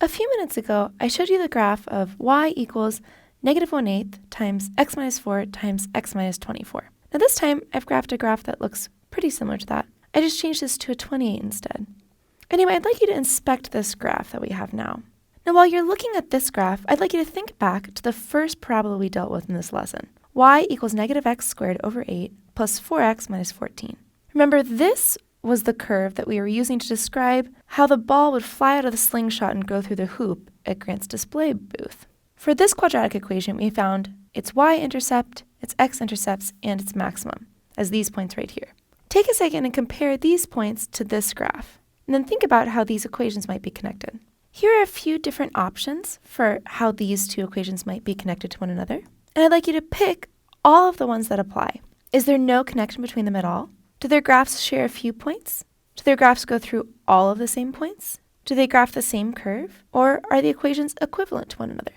A few minutes ago, I showed you the graph of y equals -1/8 times x minus 4 times x minus 24. Now this time, I've graphed a graph that looks pretty similar to that. I just changed this to a 28 instead. Anyway, I'd like you to inspect this graph that we have now. Now while you're looking at this graph, I'd like you to think back to the first parabola we dealt with in this lesson. Y equals -x squared over 8 plus 4x minus 14. Remember, this was the curve that we were using to describe how the ball would fly out of the slingshot and go through the hoop at Grant's display booth. For this quadratic equation, we found its y-intercept, its x-intercepts, and its maximum, as these points right here. Take a second and compare these points to this graph, and then think about how these equations might be connected. Here are a few different options for how these two equations might be connected to one another, and I'd like you to pick all of the ones that apply. Is there no connection between them at all? Do their graphs share a few points? Do their graphs go through all of the same points? Do they graph the same curve? Or are the equations equivalent to one another?